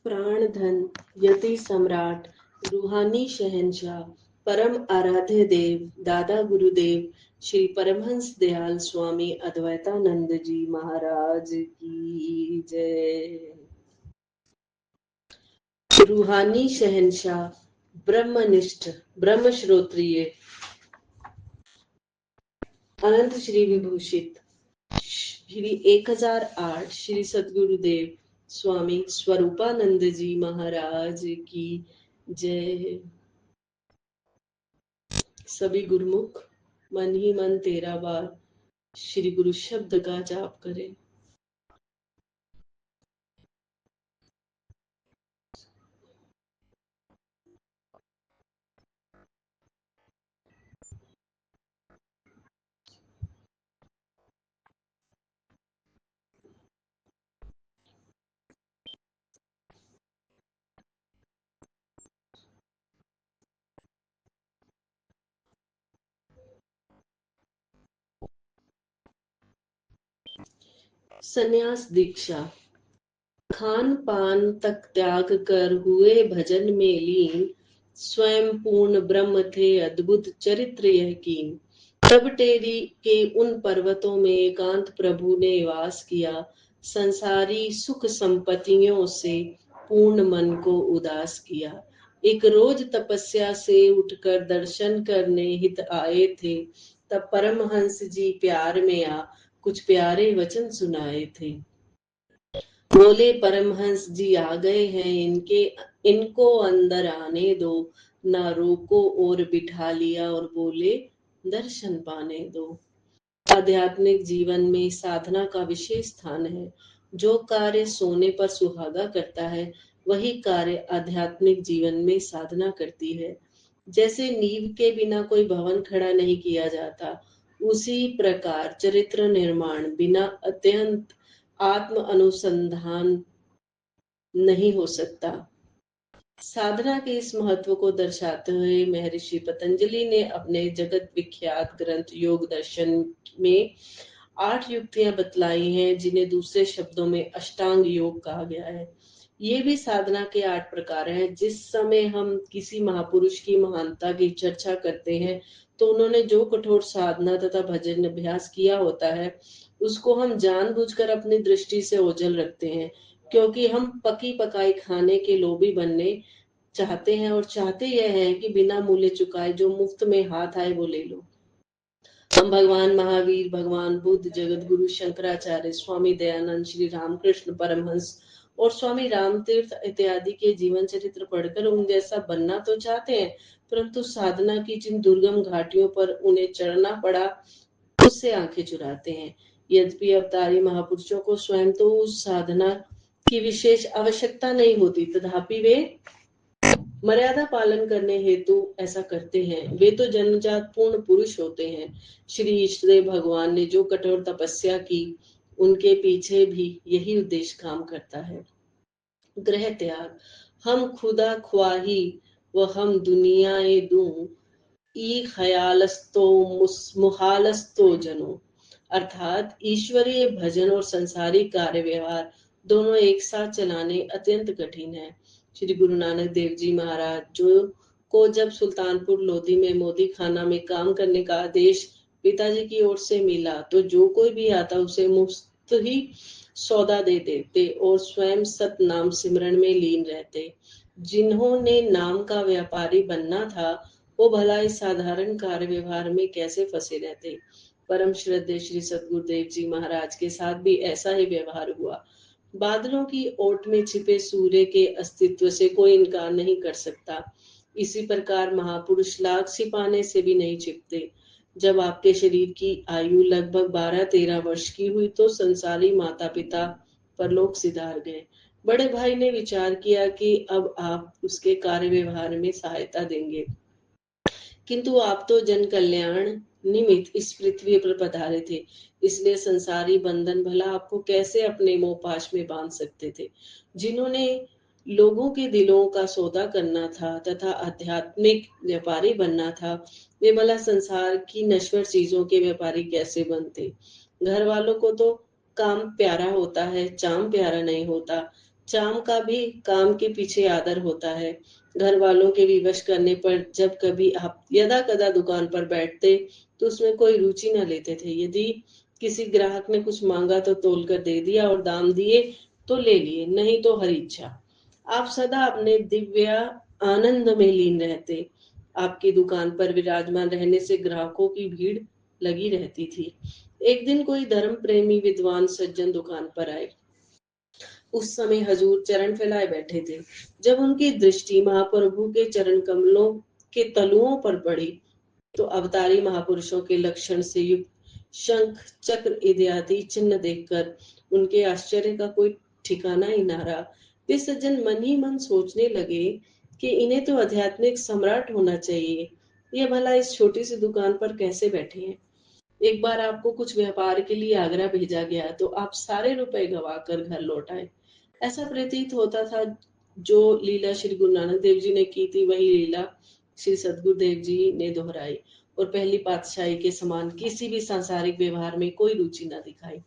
प्राण धन, यति सम्राट, रूहानी शहंशाह, परम आराध्य देव, दादा गुरुदेव श्री परमहंस दयाल स्वामी अद्वैतानंद जी महाराज की जय। रूहानी शहंशाह, ब्रह्मनिष्ठ, ब्रह्म श्रोत्रिय, अनंत श्री विभूषित श्री 1008 श्री सद्गुरुदेव स्वामी स्वरूपानंद जी महाराज की जय। सभी गुरुमुख मन ही मन 13 बार श्री गुरु शब्द का जाप करें। संन्यास दीक्षा। खान पान तक त्याग कर हुए भजन में लीन, स्वयं पूर्ण ब्रह्म थे अद्भुत चरित्र यह कीन। तब टेरी के उन पर्वतों में एकांत प्रभु ने वास किया, संसारी सुख संपत्तियों से पूर्ण मन को उदास किया। एक रोज तपस्या से उठकर दर्शन करने हित आए थे, तब परमहंस जी प्यार में आ कुछ प्यारे वचन सुनाए थे। बोले परमहंस जी आ गए हैं, इनको अंदर आने दो, ना रोको और बिठा लिया और बोले दर्शन पाने दो। आध्यात्मिक जीवन में साधना का विशेष स्थान है। जो कार्य सोने पर सुहागा करता है, वही कार्य आध्यात्मिक जीवन में साधना करती है। जैसे नींव के बिना कोई भवन खड़ा नहीं किया जाता, उसी प्रकार चरित्र निर्माण बिना अत्यंत आत्म अनुसंधान नहीं हो सकता। साधना के इस महत्व को दर्शाते हुए महर्षि पतंजलि ने अपने जगत विख्यात ग्रंथ योग दर्शन में 8 युक्तियां बतलाई हैं, जिन्हें दूसरे शब्दों में अष्टांग योग कहा गया है। ये भी साधना के 8 प्रकार हैं। जिस समय हम किसी महापुरुष की महानता की चर्चा करते हैं, तो उन्होंने जो कठोर साधना तथा भजन अभ्यास किया होता है, उसको हम जानबूझकर अपनी दृष्टि से ओझल रखते हैं, क्योंकि हम पकी पकाई खाने के लोभी बनने चाहते हैं, और चाहते यह है कि बिना मूल्य चुकाए जो मुफ्त में हाथ आए वो ले लो। हम भगवान महावीर, भगवान बुद्ध, जगत गुरु शंकराचार्य, स्वामी दयानंद, श्री रामकृष्ण परमहंस और स्वामी रामतीर्थ इत्यादि के जीवन चरित्र पढ़कर उन जैसा बनना तो चाहते हैं, परंतु साधना की जिन दुर्गम घाटियों पर उन्हें चढ़ना पड़ा, उससे आंखें चुराते हैं। यद्यपि अवतारी महापुरुषों को स्वयं तो उस साधना की विशेष आवश्यकता नहीं होती, तथापि वे मर्यादा पालन करने हेतु ऐसा करते हैं। वे तो जन्मजात पूर्ण पुरुष होते हैं। श्री इष्टदेव भगवान ने जो कठोर तपस्या की, उनके पीछे भी यही उद्देश्य काम करता है। ग्रह त्याग। हम खुदा ख्वाही व हम दुनियाए दूं, ई खयालस्तो मुहालस्तो जनो। अर्थात ईश्वरीय भजन और संसारी कार्य व्यवहार दोनों एक साथ चलाने अत्यंत कठिन है। श्री गुरु नानक देव जी महाराज को जब सुल्तानपुर लोधी में मोदी खाना में काम करने का आदेश पिताजी की ओर से मिला, तो जो कोई भी आता उसे मुफ्त ही सौदा दे देते और स्वयं सत नाम सिमरन में लीन रहते। जिन्होंने नाम का व्यापारी बनना था, वो भला इस साधारण कार्य व्यवहार में कैसे फंसे रहते। परम श्रद्धेय श्री सद्गुरुदेव जी महाराज के साथ भी ऐसा ही व्यवहार हुआ। बादलों की ओट में छिपे सूर्य के अस्तित्व से कोई इनकार नहीं कर सकता। इसी प्रकार महापुरुष लाख छिपाने से भी नहीं छिपते। जब आपके शरीर की आयु लगभग 12-13 वर्ष की हुई, तो संसारी माता पिता परलोक सिधार गए। बड़े भाई ने विचार किया कि अब आप उसके कार्य व्यवहार में सहायता देंगे, किंतु आप तो जन कल्याण निमित्त इस पृथ्वी पर पधारे थे, इसलिए संसारी बंधन भला आपको कैसे अपने मोह पाश में बांध सकते थे। जिन्होंने लोगों के दिलों का सौदा करना था तथा आध्यात्मिक व्यापारी बनना था, वे भला संसार की नश्वर चीजों के व्यापारी कैसे बनते। घर वालों को तो काम प्यारा होता है, चाम प्यारा नहीं होता। चाम का भी काम के पीछे आदर होता है। घर वालों के विवश करने पर जब कभी आप यदा कदा दुकान पर बैठते तो उसमें कोई रुचि न लेते थे। यदि किसी ग्राहक ने कुछ मांगा तो तोल कर दे दिया और दाम दिए तो ले लिए, नहीं तो हरी इच्छा। आप सदा अपने दिव्य आनंद में लीन रहते। आपकी दुकान पर विराजमान रहने से ग्राहकों की भीड़ लगी रहती थी। एक दिन कोई धर्म प्रेमी विद्वान सज्जन दुकान पर आए। उस समय हजूर चरण फैलाए बैठे थे। जब उनकी दृष्टि महाप्रभु के चरण कमलों के तलुओं पर पड़ी तो अवतारी महापुरुषों के लक्षण से युक्त शंख चक्र इत्यादि चिन्ह देखकर उनके आश्चर्य का कोई ठिकाना ही ना रहा। वे सज्जन मन ही मन सोचने लगे कि इन्हें तो आध्यात्मिक सम्राट होना चाहिए, ये भला इस छोटी सी दुकान पर कैसे बैठे हैं। एक बार आपको कुछ व्यापार के लिए आगरा भेजा गया तो आप सारे रुपए गवाकर घर लौट आए। ऐसा प्रतीत होता था जो लीला श्री गुरु नानक देव जी ने की थी वही लीला श्री सदगुरु देव जी ने दोहराई और पहली पातशाही के समान किसी भी सांसारिक व्यवहार में कोई रुचि न दिखाई।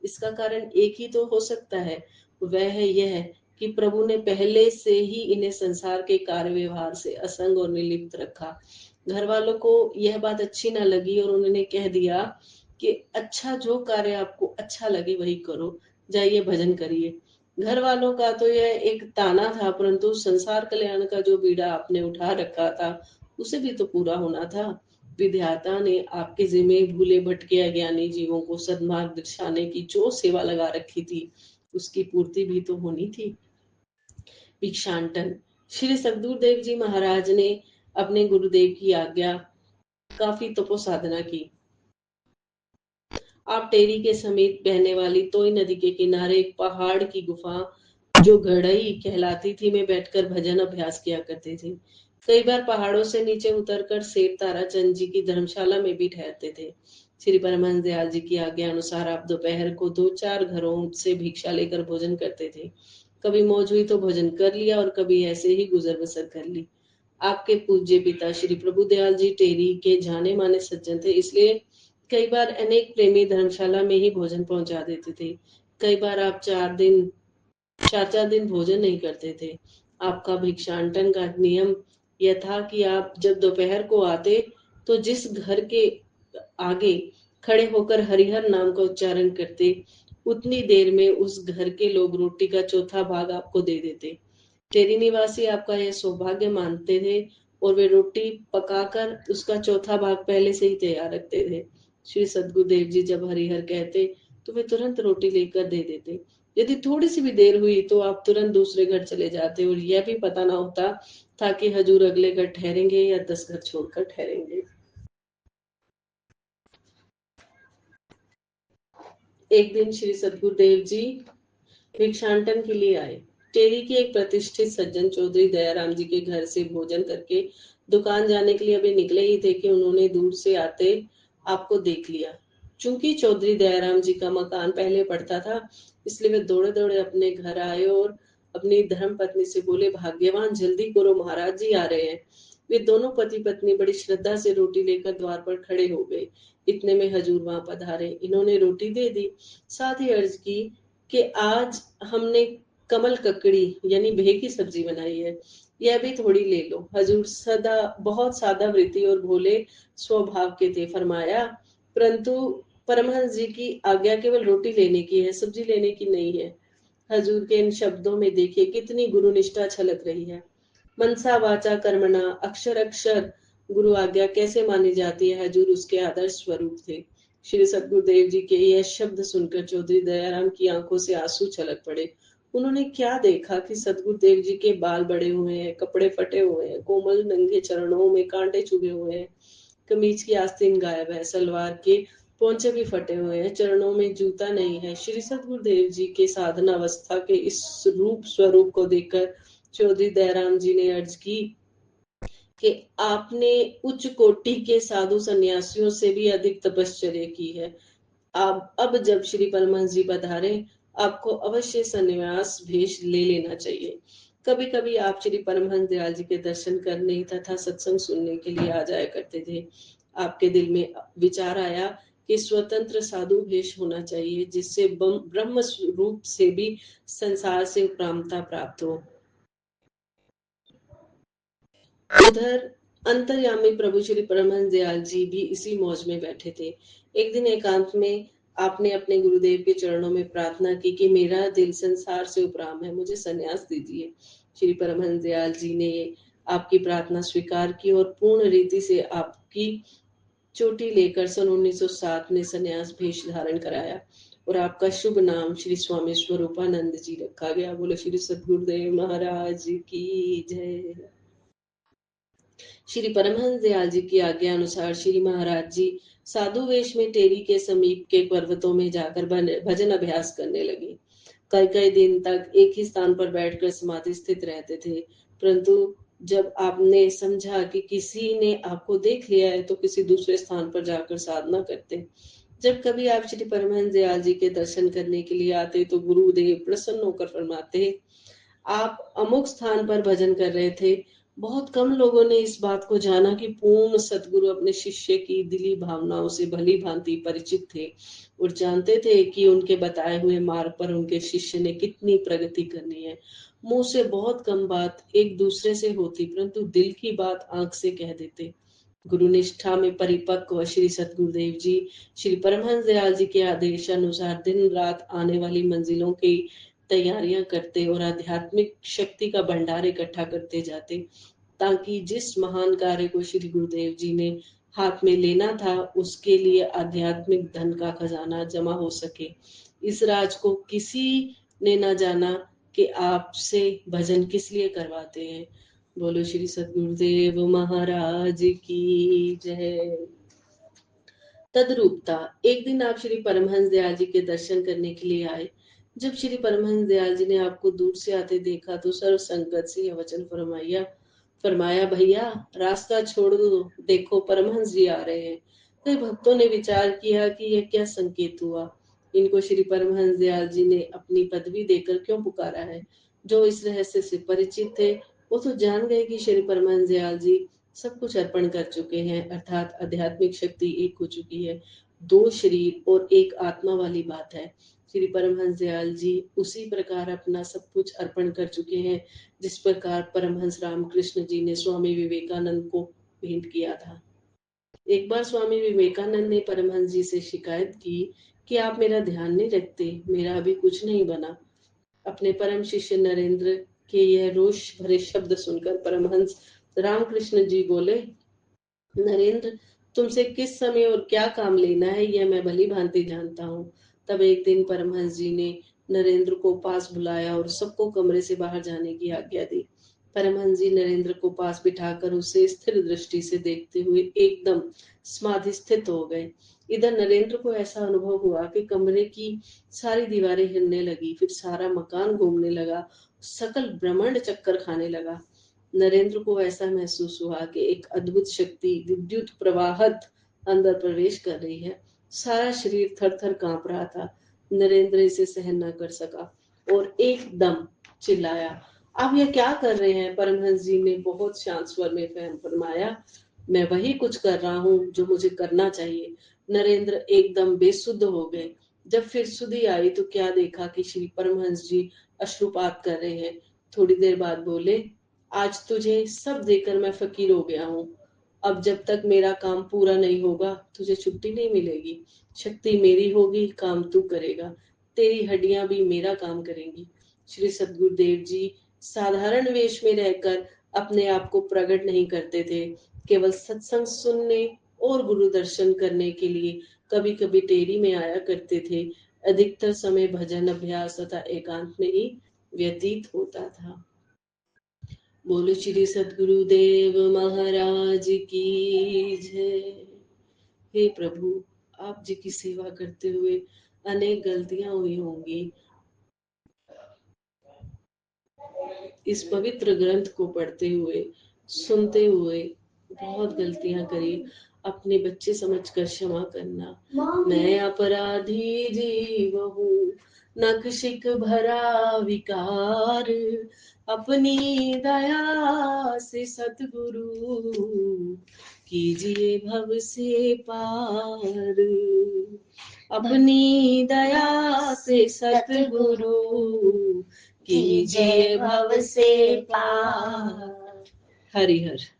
इसका कारण एक ही तो हो सकता है, वह है यह कि प्रभु ने पहले से ही इन्हें संसार के कार्य व्यवहार से असंग और निर्लिप्त रखा। घर वालों को यह बात अच्छी ना लगी और उन्होंने कह दिया कि अच्छा, जो कार्य आपको अच्छा लगे वही करो, जाइए भजन करिए। घर वालों का तो यह एक ताना था, परंतु संसार कल्याण का जो बीड़ा आपने उठा रखा था उसे भी तो पूरा होना था। विधाता ने आपके जिम्मे भूले भटके अज्ञानी जीवों को सद्मार्ग दर्शाने की जो सेवा लगा रखी थी उसकी पूर्ति भी तो होनी थी। भिक्षांटन। श्री सदगुरु देव जी महाराज ने अपने गुरुदेव की आज्ञा काफी तपो साधना की। आप टेरी के समीप बहने वाली तोई नदी के किनारे एक पहाड़ की गुफा जो गड़ई कहलाती थी में बैठकर भजन अभ्यास किया करते थे। कई बार पहाड़ों से नीचे उतरकर सेठ ताराचंद जी की धर्मशाला में भी ठहरते थे। श्री परमहंस दयाल जी की आज्ञा अनुसार आप दोपहर को 2-4 घरों से भिक्षा लेकर भोजन करते थे। कभी मौज हुई तो भोजन कर लिया और कभी ऐसे ही गुजर बसर कर ली। आपके पूज्य पिता श्री प्रभुदयाल जी टेरी के जाने माने सज्जन थे, इसलिए कई बार अनेक प्रेमी धर्मशाला में ही भोजन पहुंचा देते थे। कई बार आप 4-4 दिन भोजन नहीं करते थे। आपका भिक्षाटन का नियम यह था कि आप जब दोपहर को आते तो जिस घर के आगे खड़े होकर हरिहर नाम का उच्चारण करते, उतनी देर में उस घर के लोग रोटी का चौथा भाग आपको दे देते। टेरी निवासी आपका यह सौभाग्य मानते थे और वे रोटी पकाकर उसका चौथा भाग पहले से ही तैयार रखते थे। श्री सदगुरुदेव जी जब हरिहर कहते तो वे तुरंत रोटी लेकर दे देते। यदि थोड़ी सी भी देर हुई तो आप तुरंत दूसरे घर चले जाते और यह भी पता ना होता था कि हजूर अगले घर ठहरेंगे या 10 घर छोड़कर ठहरेंगे। एक दिन श्री सदगुरुदेव जी भिक्षाटन के लिए आए। टेरी के एक प्रतिष्ठित सज्जन चौधरी दयाराम जी के घर से भोजन करके दुकान जाने के लिए अभी निकले ही थे कि उन्होंने दूर से आते आपको देख लिया। चूंकि चौधरी दयाराम जी का मकान पहले पड़ता था, इसलिए वे दौड़े दौड़े अपने घर आए और अपनी धर्म पत्नी से बोले, भाग्यवान जल्दी करो, महाराज जी आ रहे हैं। वे दोनों पति पत्नी बड़ी श्रद्धा से रोटी लेकर द्वार पर खड़े हो गए। इतने में हजूर वहां पधारे। इन्होंने रोटी दे दी, साथ ही अर्ज की कि आज हमने कमल ककड़ी यानी भे की सब्जी बनाई है, यह भी थोड़ी ले लो। हजूर सदा बहुत सादा वृत्ति और भोले स्वभाव के थे। फरमाया, परंतु परमहंस जी की आज्ञा केवल रोटी लेने की है, सब्जी लेने की नहीं है। हजूर के इन शब्दों में देखिए कितनी गुरु निष्ठा छलक रही है। मनसा वाचा कर्मणा, अक्षर अक्षर गुरु आज्ञा कैसे मानी जाती है, हजूर उसके आदर्श स्वरूप थे। श्री सदगुरुदेव जी के यह शब्द सुनकर चौधरी दयाराम की आंखों से आंसू छलक पड़े। उन्होंने क्या देखा कि सदगुरुदेव जी के बाल बड़े हुए हैं, कपड़े फटे हुए हैं, कोमल नंगे चरणों में कांटे चुभे हुए हैं, कमीज की आस्तीन गायब है, सलवार के पोंचे भी फटे हुए हैं, चरणों में जूता नहीं है। श्री सदगुरुदेव जी के साधना अवस्था के इस रूप स्वरूप को देखकर चौधरी दयाराम जी ने अर्ज की कि आपने उच्च कोटि के साधु सन्यासियों से भी अधिक तपश्चर्या की है। अब जब श्री परमहंस जी पधारे, आपको अवश्य सन्यास भेष ले लेना चाहिए। कभी कभी आप श्री परमहंस दयाल जी के दर्शन करने तथा सत्संग सुनने के लिए आ जाया करते थे। आपके दिल में विचार आया कि स्वतंत्र साधु भेष होना चाहिए, जिससे ब्रह्म रूप से भी संसार से उपरामता प्राप्त हो। उधर अंतर्यामी प्रभु श्री परमहंस दयाल जी भी इसी मौज में बैठे थे। एक दिन एकांत में आपने अपने गुरुदेव के चरणों में प्रार्थना की कि मेरा दिल संसार से उपराम है, मुझे संन्यास दीजिए। श्री परमहंस दयाल जी ने आपकी प्रार्थना स्वीकार की और पूर्ण रीति से आपकी चोटी लेकर सन 1907 में संन्यास भेष धारण कराया और आपका शुभ नाम श्री स्वामी स्वरूपानंद जी रखा गया। बोलो श्री सद्गुरुदेव महाराज की जय। श्री परमहंस दयाल जी की आज्ञा अनुसार श्री महाराज जी साधु वेश में टेरी के समीप के पर्वतों में जाकर भजन अभ्यास करने लगे। कई कई दिन तक एक ही स्थान पर बैठकर समाधि स्थित रहते थे, परंतु जब आपने समझा कि किसी ने आपको देख लिया है तो किसी दूसरे स्थान पर जाकर साधना करते। जब कभी आप श्री परमहंस दयाल जी के दर्शन करने के लिए आते तो गुरुदेव प्रसन्न होकर फरमाते, आप अमुक स्थान पर भजन कर रहे थे। बहुत कम लोगों ने इस बात को जाना कि पूर्ण सतगुरु अपने शिष्य की दिली भावनाओं से भली भांति परिचित थे और जानते थे कि उनके बताए हुए मार्ग पर उनके शिष्य ने कितनी प्रगति करनी है। मुंह से बहुत कम बात एक दूसरे से होती, परंतु दिल की बात आंख से कह देते। गुरु निष्ठा में परिपक्व श्री सतगुरुदेव जी श्री परमहंस दयाल जी के आदेश अनुसार दिन रात आने वाली मंजिलों की तैयारियां करते और आध्यात्मिक शक्ति का भंडार इकट्ठा करते जाते, ताकि जिस महान कार्य को श्री गुरुदेव जी ने हाथ में लेना था उसके लिए आध्यात्मिक धन का खजाना जमा हो सके। इस राज को किसी ने न जाना कि आपसे भजन किस लिए करवाते हैं। बोलो श्री सद्गुरुदेव महाराज की जय। तद्रूपता एक दिन आप श्री परमहंस दयाल जी के दर्शन करने के लिए आए। जब श्री परमहंस दयाल जी ने आपको दूर से आते देखा तो सर्व संगत से यह वचन फरमाया, भैया रास्ता छोड़ दो, देखो परमहंस जी आ रहे हैं। कई भक्तों ने विचार किया कि यह क्या संकेत हुआ, इनको श्री परमहंस दयाल जी ने अपनी पदवी देकर क्यों पुकारा है। जो इस रहस्य से परिचित थे वो तो जान गए कि श्री परमहंस दयाल जी सब कुछ अर्पण कर चुके हैं, अर्थात आध्यात्मिक शक्ति एक हो चुकी है। दो शरीर और एक आत्मा वाली बात है। श्री परमहंस दयाल जी उसी प्रकार अपना सब कुछ अर्पण कर चुके हैं जिस प्रकार परमहंस रामकृष्ण जी ने स्वामी विवेकानंद को भेंट किया था। एक बार स्वामी विवेकानंद ने परमहंस जी से शिकायत की कि आप मेरा ध्यान नहीं रखते, मेरा अभी कुछ नहीं बना। अपने परम शिष्य नरेंद्र के यह रोष भरे शब्द सुनकर परमहंस रामकृष्ण जी बोले, नरेंद्र तुमसे किस समय और क्या काम लेना है यह मैं भली भांति जानता हूँ। तब एक दिन परमहंस जी ने नरेंद्र को पास बुलाया और सबको कमरे से बाहर जाने की आज्ञा दी। परमहंस जी नरेंद्र को पास बिठाकर उसे स्थिर दृष्टि से देखते हुए एकदम समाधि स्थित हो गए। इधर नरेंद्र को ऐसा अनुभव हुआ कि कमरे की सारी दीवारें हिलने लगी, फिर सारा मकान घूमने लगा, सकल ब्रह्मांड चक्कर खाने लगा। नरेंद्र को ऐसा महसूस हुआ कि एक अद्भुत शक्ति विद्युत प्रवाहत अंदर प्रवेश कर रही है। सारा शरीर थर थर कांप रहा था। नरेंद्र इसे सहन न कर सका और एकदम चिल्लाया, आप यह क्या कर रहे हैं। परमहंस जी ने बहुत शांत स्वर में फरमाया, मैं वही कुछ कर रहा हूँ जो मुझे करना चाहिए। नरेंद्र एकदम बेसुध हो गए। जब फिर सुधि आई तो क्या देखा कि श्री परमहंस जी अश्रुपात कर रहे हैं। थोड़ी देर बाद बोले, आज तुझे सब देकर मैं फकीर हो गया हूँ। अब जब तक मेरा काम पूरा नहीं होगा तुझे छुट्टी नहीं मिलेगी। शक्ति मेरी होगी, काम तू करेगा, तेरी हड्डियां भी मेरा काम करेंगी। श्री सद्गुरुदेव जी साधारण वेश में रहकर अपने आप को प्रकट नहीं करते थे। केवल सत्संग सुनने और गुरु दर्शन करने के लिए कभी कभी टेरी में आया करते थे। अधिकतर समय भजन अभ्यास तथा एकांत में ही व्यतीत होता था। बोलो श्री सद्गुरुदेव महाराज की जय। हे प्रभु, आप जी की सेवा करते हुए अनेक गलतियां हुई होंगी। इस पवित्र ग्रंथ को पढ़ते हुए सुनते हुए बहुत गलतियां करी, अपने बच्चे समझकर क्षमा करना। मैं अपराधी जीव हूँ, नखशिख भरा विकार, अपनी दया से सतगुरु कीजिए भव से पार। अपनी दया से सतगुरु कीजिए भव से पार। हरिहर।